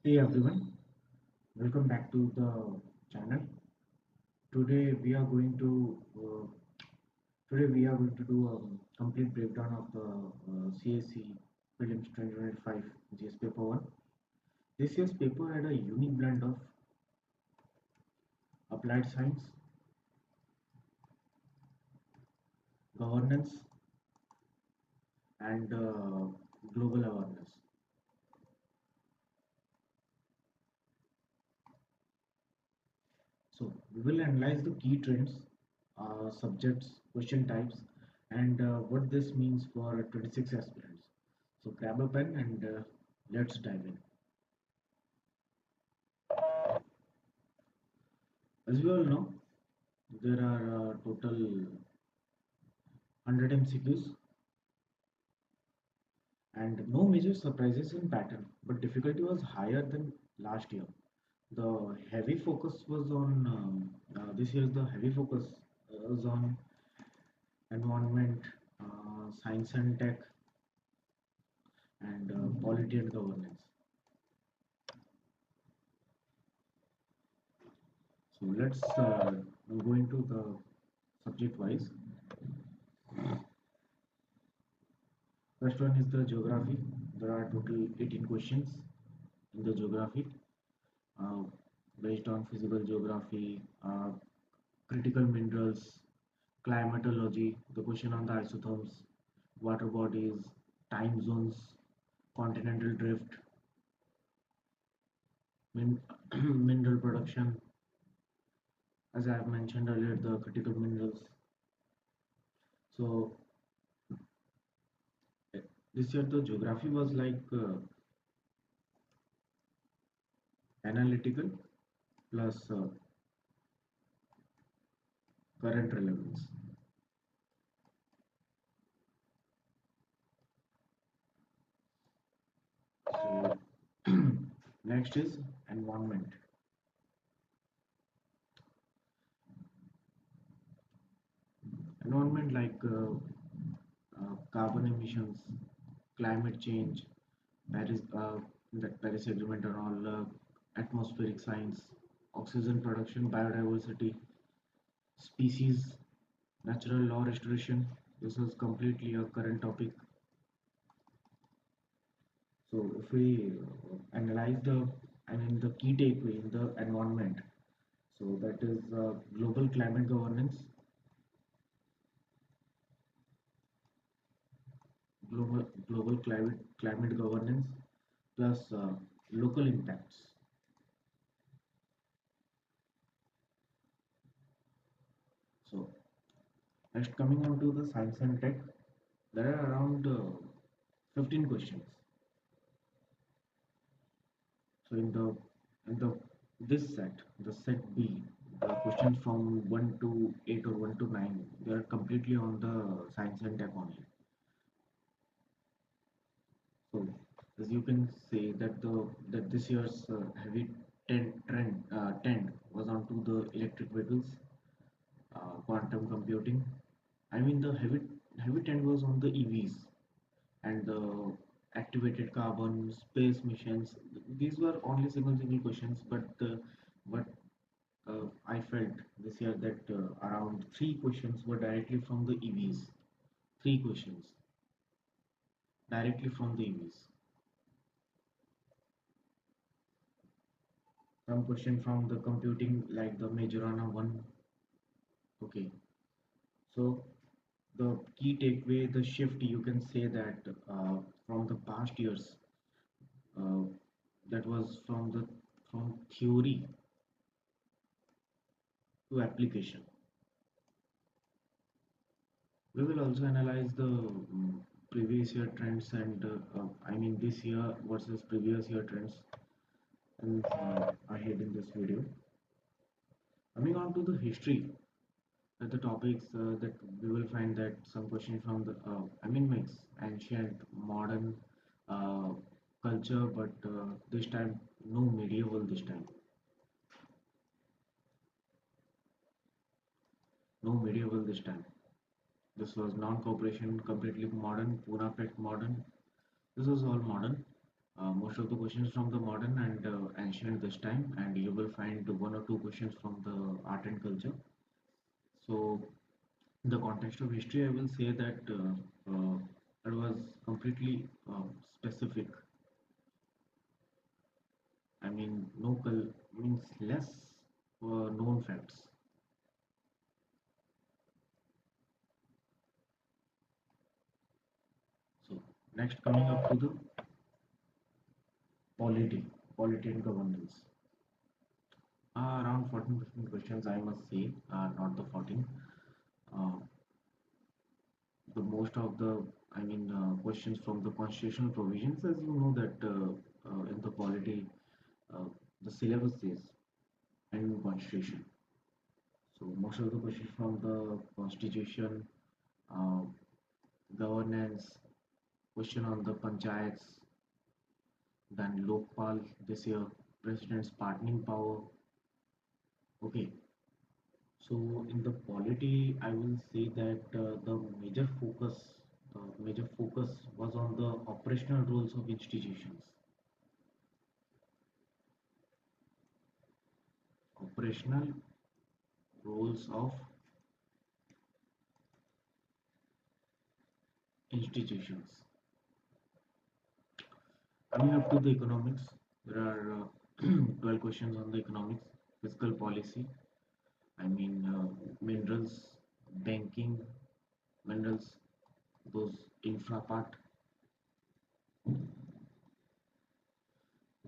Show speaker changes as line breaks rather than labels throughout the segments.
Hey everyone, welcome back to the channel. Today we are going to do a complete breakdown of the CSC Prelims 2025 GS paper 1. This year's paper had a unique blend of applied science, governance, and global awareness. So we will analyze the key trends, subjects, question types, and what this means for 26 aspirants. So grab a pen and let's dive in. As we all know, there are total 100 MCQs and no major surprises in pattern, but difficulty was higher than last year. The heavy focus was on this year. The heavy focus was on environment, science and tech, and polity and governance. So let's go into the subject wise. First one is the geography. There are total 18 questions in the geography uh, based on physical geography, critical minerals, climatology, the question on the isotherms, water bodies, time zones, continental drift, min mineral production, as I have mentioned earlier, the critical minerals. So this year the geography was like analytical plus current relevance. So next is environment. Environment like carbon emissions, climate change, Paris, that Paris Agreement and all, atmospheric science, oxygen production, biodiversity, species, natural law restoration. This is completely a current topic. So if we analyze the key takeaway in the environment, so that is global climate governance, global climate governance plus local impacts. So next, coming on to the science and tech, there are around 15 questions. So in the this set, the set B, the questions from 1 to 8 or 1 to 9, they are completely on the science and tech only. So as you can say that this year's heavy trend was onto the electric vehicles, quantum computing. I mean the heavy trend was on the EVs and the activated carbon, space missions. These were only single questions, but I felt this year that around three questions were directly from the EVs. Three questions directly from the EVs. Some question from the computing like the Majorana one. Okay, so the key takeaway, the shift, you can say that from the past years, uh, that was from theory to application. We will also analyze the previous year trends and I mean this year versus previous year trends and ahead in this video. Coming on to the history, the topics that we will find that some questions from the I mean mix ancient, modern, uh, culture, but this time no medieval. This time no medieval. This time this was non-cooperation, completely modern, Pune modern. This was all modern. Most of the questions from the modern and ancient this time, and you will find one or two questions from the art and culture. So, in the context of history, I will say that it was completely specific. I mean, local means less known facts. So, next coming up to the polity, polity and governance. Around 14 15 questions, I must say, not the 14. Uh, the most of the, questions from the constitutional provisions, as you know that in the polity, uh, the syllabus says and constitution. So most of the questions from the constitution, uh, governance, question on the panchayats, then Lokpal this year, president's pardoning power. Okay, so in the polity, I will say that the major focus was on the operational roles of institutions. Operational roles of institutions. Coming up to the economics, there are 12 questions on the economics, fiscal policy, minerals, banking, minerals, those infra part.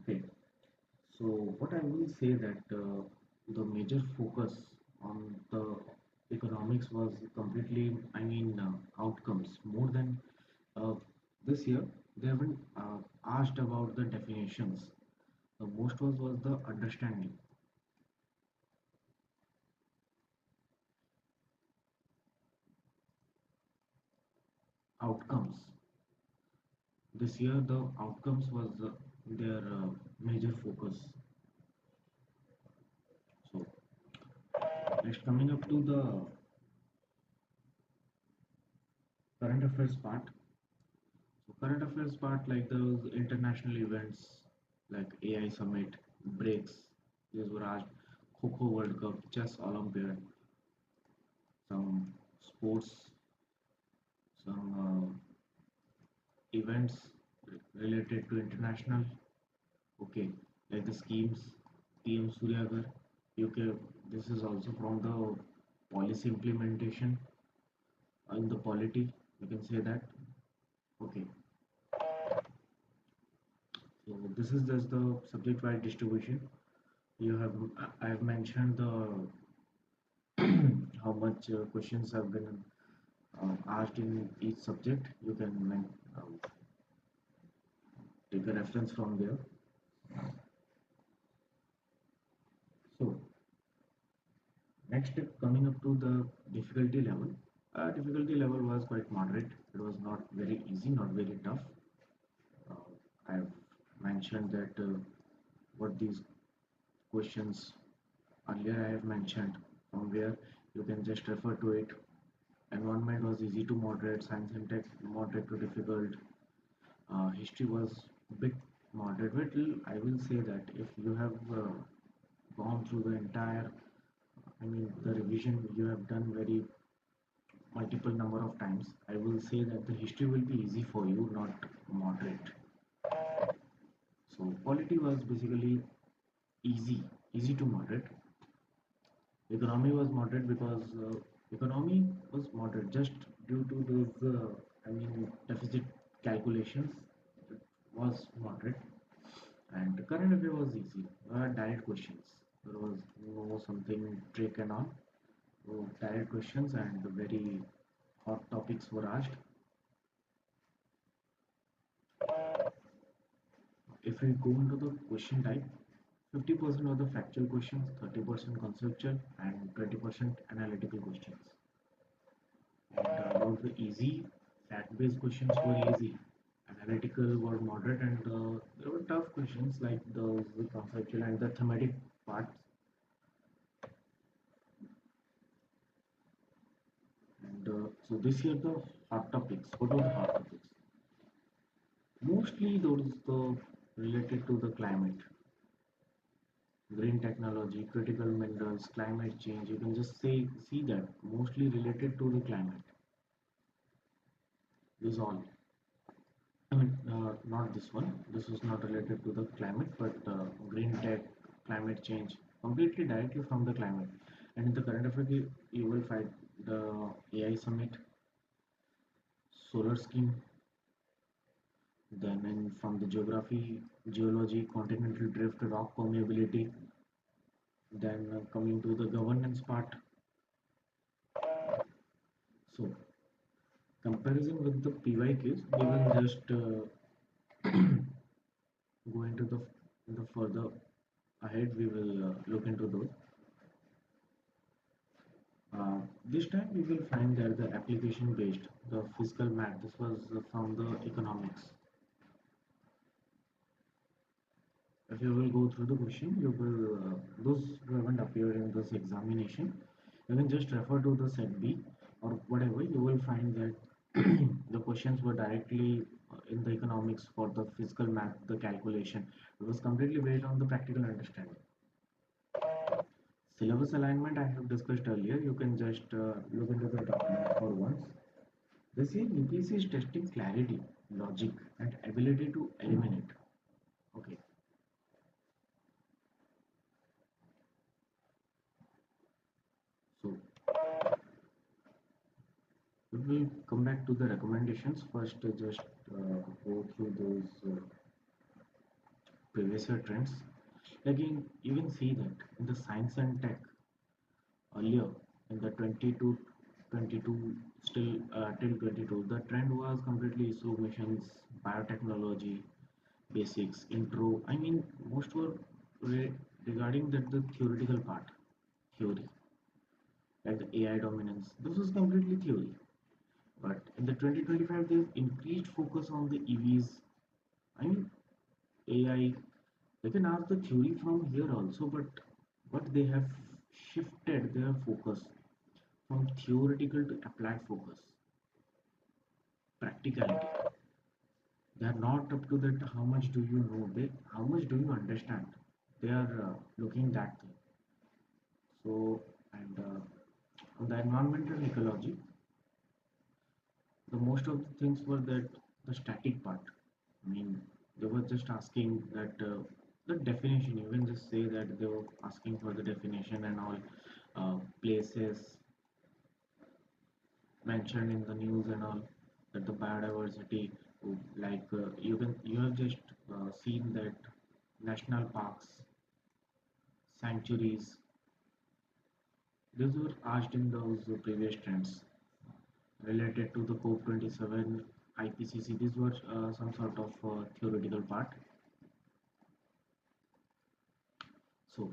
Okay, so what I will say that the major focus on the economics was completely, outcomes more than uh, this year. They haven't asked about the definitions. The most was the understanding outcomes. This year, the outcomes was their major focus. So, next coming up to the current affairs part. So, current affairs part like those international events like AI Summit, breaks, these were asked, Kho World Cup, Chess Olympiad, some sports, some events related to international. Okay, like the schemes, PM Suryagar, UK. This is also from the policy implementation in the polity. You can say that. Okay, so this is just the subject-wide distribution. You have I have mentioned the how much questions have been asked in each subject. You can take a reference from there. So next, coming up to the difficulty level. Difficulty level was quite moderate. It was not very easy, not very tough. Uh, I have mentioned that what these questions earlier I have mentioned from where you can just refer to it. Environment was easy to moderate, science and tech moderate to difficult. History was bit moderate. But I will say that if you have gone through the entire, the revision you have done very multiple number of times, I will say that the history will be easy for you, not moderate. So quality was basically easy, easy to moderate. Economy was moderate because economy was moderate just due to those deficit calculations. It was moderate, and current affair was easy. Direct questions. There was no something trick and all. So direct questions and very hot topics were asked. If we go into the question type, 50% of the factual questions, 30% conceptual, and 20% analytical questions. And about the easy, fact-based questions were easy, analytical were moderate, and there were tough questions like the conceptual and the thematic parts. And so this year the hot topics. What were the hot topics? Mostly those the related to the climate, green technology, critical minerals, climate change. You can just say see that mostly related to the climate. This all. I mean, not this one. This is not related to the climate, but green tech, climate change, completely directly from the climate. And in the current affairs, you will find the AI summit, solar scheme, then from the geography, geology, continental drift, rock permeability, then coming to the governance part. So comparison with the PYQs, we will just go into the further ahead. We will look into those. This time we will find that the application based, the fiscal math. This was from the economics. If you will go through the question, you will those who haven't appeared in this examination, you can just refer to the set B or whatever. You will find that the questions were directly in the economics for the fiscal math, the calculation. It was completely based on the practical understanding. Syllabus alignment I have discussed earlier. You can just look into the document for once. This year UPSC is testing clarity, logic, and ability to eliminate. Okay, so we will come back to the recommendations. First, just go through those previous year trends. Like you can see that in the science and tech earlier in the 22 still till 22, the trend was completely ISRO missions, biotechnology, basics, intro. I mean, most were regarding that the theoretical part, theory, like the AI dominance. This was completely theory. But in the 2025, there's increased focus on the EVs. I mean, AI. They can ask the theory from here also, but they have shifted their focus from theoretical to applied focus, practicality. They are not up to that. How much do you know? How much do you understand? They are looking that thing. So, and on the environmental ecology, the most of the things were that the static part. I mean, they were just asking that the definition. You can just say that they were asking for the definition and all places mentioned in the news and all that the biodiversity, like you have just seen that national parks, sanctuaries. These were asked in those previous trends related to the COP27 IPCC. These were some sort of theoretical part. So,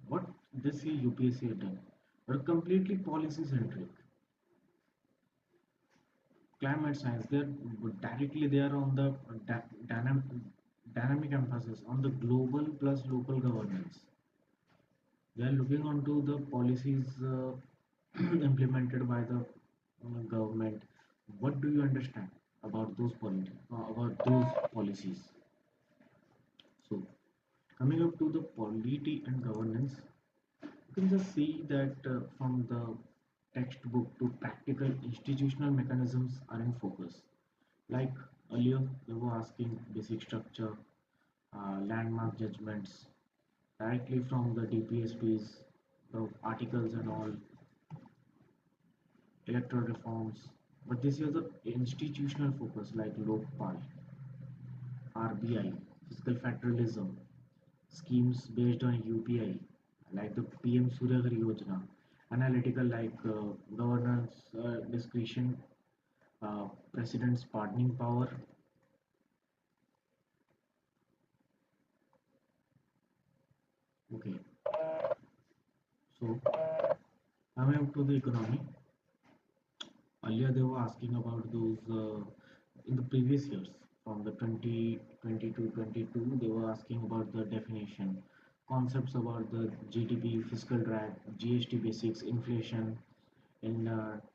what this year UPSC had done were completely policy centric. Climate science, they're directly they are on the dynamic emphasis on the global plus local governance. They are looking onto the policies implemented by the government. What do you understand about about those policies? So, coming up to the polity and governance, you can just see that from the textbook to practical institutional mechanisms are in focus. Like earlier, they were asking basic structure, landmark judgments, directly from the DPSPs, the articles and all, electoral reforms. But this is the institutional focus like Lokpal, RBI, fiscal federalism, schemes based on UPI, like the PM Surya Ghar Yojana, analytical like governance discretion, president's pardoning power. Okay, so coming up to the economy, earlier they were asking about those in the previous years from the 2022 they were asking about the definition, concepts about the GDP, fiscal drag, GST basics, inflation. In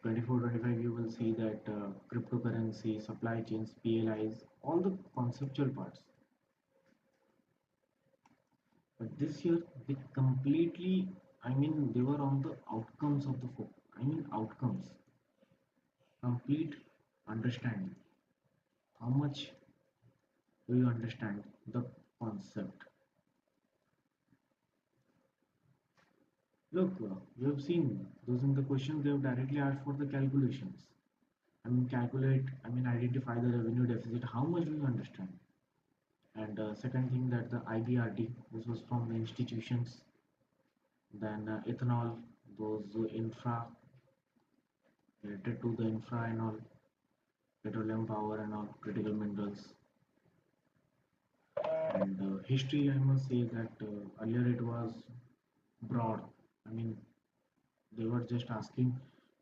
24-25 you will see that cryptocurrency, supply chains, PLIs, all the conceptual parts. But this year they completely, I mean, they were on the outcomes of the I mean, outcomes, complete understanding. How much do you understand the concept? Look, you have seen those in the questions, they have directly asked for the calculations. I mean, calculate, I mean, identify the revenue deficit. How much do you understand? And second thing that the IBRT, this was from the institutions. Then ethanol, those infra, related to the infra and all, petroleum power and all, critical minerals. And history, I must say that earlier it was broad. I mean, they were just asking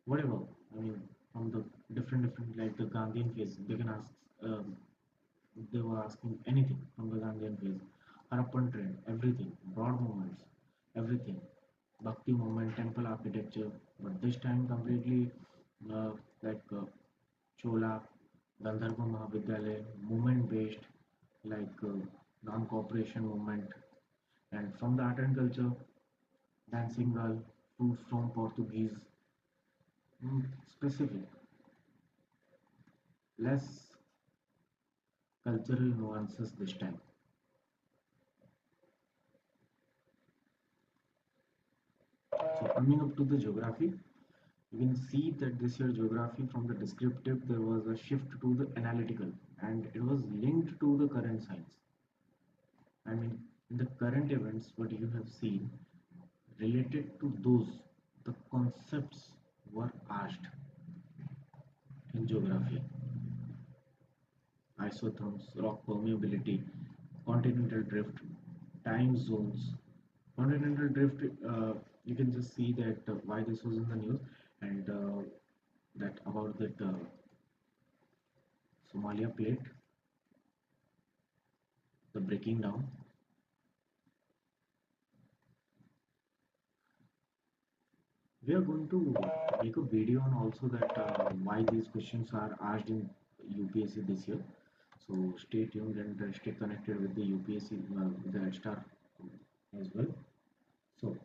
whatever. I mean, from the different like the Gandhian phase, they can ask. They were asking anything from the Gandhian phase, Harappan trend, everything, broad movements, everything, Bhakti movement, temple architecture. But this time completely uh, like Chola, Gandharva Mahavidyalaya, movement based, like non-cooperation movement, and from the art and culture, dancing girl, fruits from Portuguese, specific, less cultural nuances this time. So coming up to the geography, you can see that this year geography from the descriptive there was a shift to the analytical and it was linked to the current science. I mean, in the current events, what you have seen related to those, the concepts were asked in geography. Isotherms, rock permeability, continental drift, time zones. Continental drift, you can just see that why this was in the news and that about that Somalia plate, the breaking down. We are going to make a video on also that why these questions are asked in UPSC this year. So stay tuned and stay connected with the UPSC, with the EDSTAR as well. So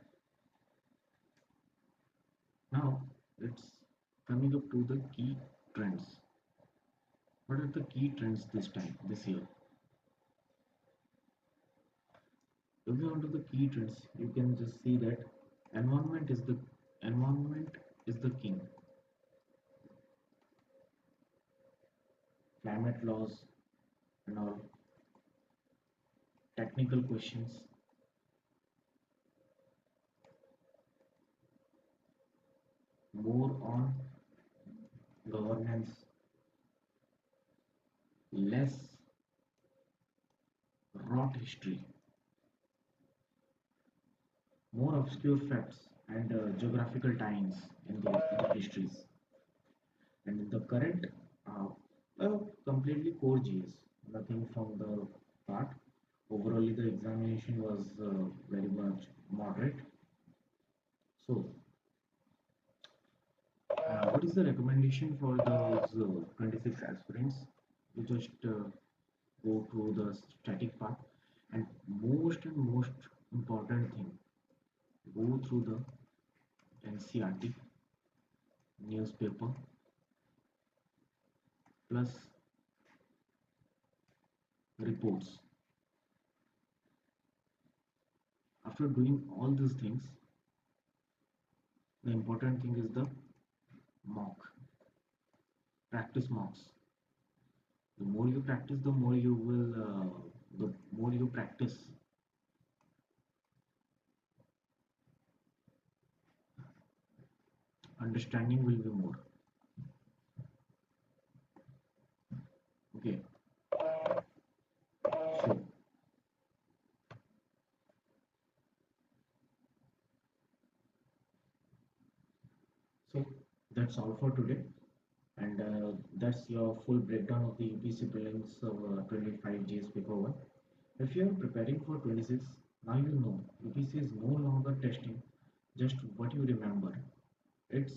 now it's coming up to the key trends. What are the key trends this time, this year? Looking onto the key trends, you can just see that environment is the environment is the king. Climate laws and all technical questions, more on governance, less rot history, more obscure facts and geographical tie-ins in the histories. And in the current, completely core GS, nothing from the part. Overall, the examination was very much moderate. So, what is the recommendation for those 26 aspirants? You just go through the static part, and most important thing, go through the NCRT newspaper plus reports. After doing all these things, the important thing is the mock, practice mocks. The more you practice, the more you will, the more you practice, understanding will be more. Okay, so so that's all for today, and that's your full breakdown of the UPC prelims of 25 GS paper 1. If you are preparing for 26, now you know UPC is no longer testing just what you remember, it's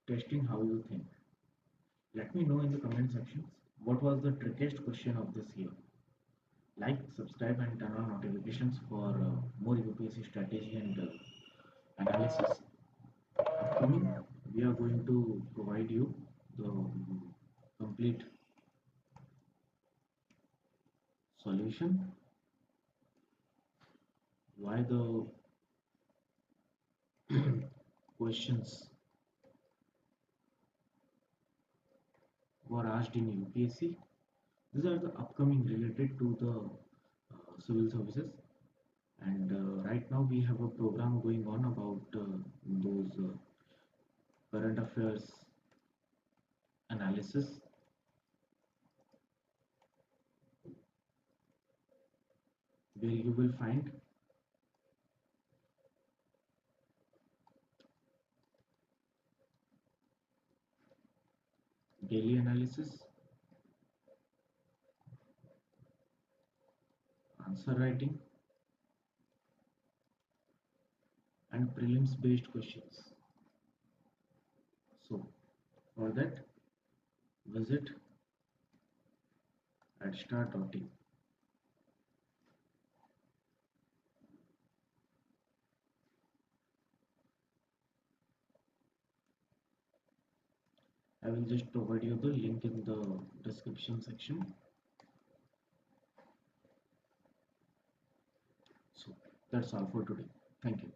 testing how you think. Let me know in the comment sections what was the trickiest question of this year. Like, subscribe, and turn on notifications for more UPSC strategy and analysis. Upcoming, we are going to provide you the complete solution, why the questions were asked in UPSC. These are the upcoming related to the civil services. And right now we have a program going on about those current affairs analysis, where you will find daily analysis, answer writing, and prelims based questions. So for that, visit EDSTAR.in. I will just provide you the link in the description section. So that's all for today. Thank you.